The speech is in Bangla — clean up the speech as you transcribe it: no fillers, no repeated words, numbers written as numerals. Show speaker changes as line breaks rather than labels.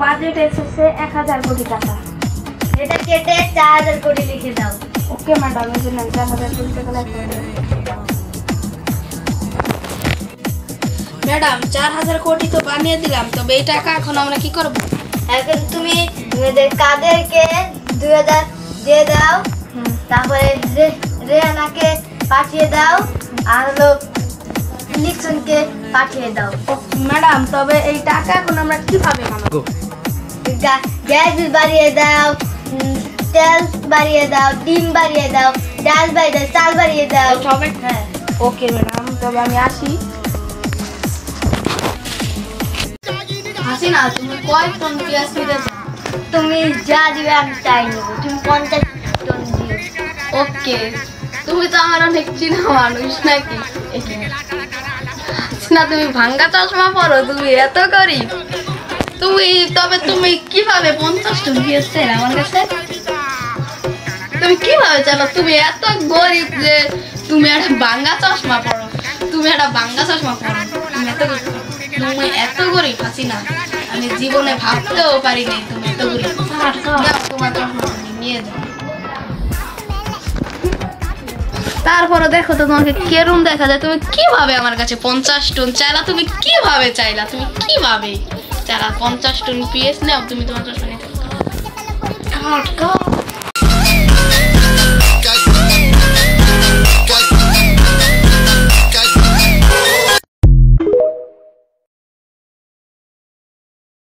বাজেট এসেছে 1000 কোটি টাকা।
এটা কেটে 4000 কোটি লিখে দাও।
ওকে ম্যাডাম, এই জন্য 4000 কোটি টাকা লাগবে। ম্যাডাম 4000 কোটি তো বানিয়ে দিলাম, তবে এই টাকা এখন আমরা কি করব?
এখন তুমি কাদেরকে 2000 দিয়ে দাও, তারপরে রেহানাকে পাঠিয়ে দাও, আর হলো লিখনকে পাঠিয়ে দাও।
ম্যাডাম, তবে এই টাকা এখন আমরা কিভাবে কামাবো?
গ্যাস বিল বাড়িয়ে দাও, তেল বাড়িয়ে দাও, ডিম বাড়িয়ে দাও, ডাল বাড়িয়ে দাও, চাল বাড়িয়ে দাও।
সবাই
হ্যাঁ,
ওকে ম্যাডাম, তবে আমি আসি। হাসিনা, তুমি কয় টন পেঁয়াজ নিতে চাও?
তুমি যা দিবে আমি তাই নেবো। তুমি 50 টন দিও।
ওকে, তুমি তো আমার অনেক চিনা মানুষ নাকি? হাসিনা, তুমি ভাঙ্গা চশমা পরো, তুমি এত গরিব? তুমি কিভাবে 50 টন পেঁয়াজ চাইলে আমার কাছে? তুমি কিভাবে চালো? তুমি এত গরিব যে তুমি একটা ভাঙ্গা চশমা পরো। তুমি এত গরিব হাসিনা, আমি জীবনে ভাবতেও পারি নাই তুমি এত গরিব। তোমার চশমা নিয়ে যাও। তারপরে দেখো তো তোমাকে কেরম দেখা যায়। তুমি কিভাবে আমার কাছে 50 টন চাইলা? তুমি কিভাবে চাইলা? 50 টন পেঁয়াজ নাও, তুমি তোমার চশমা নিয়ে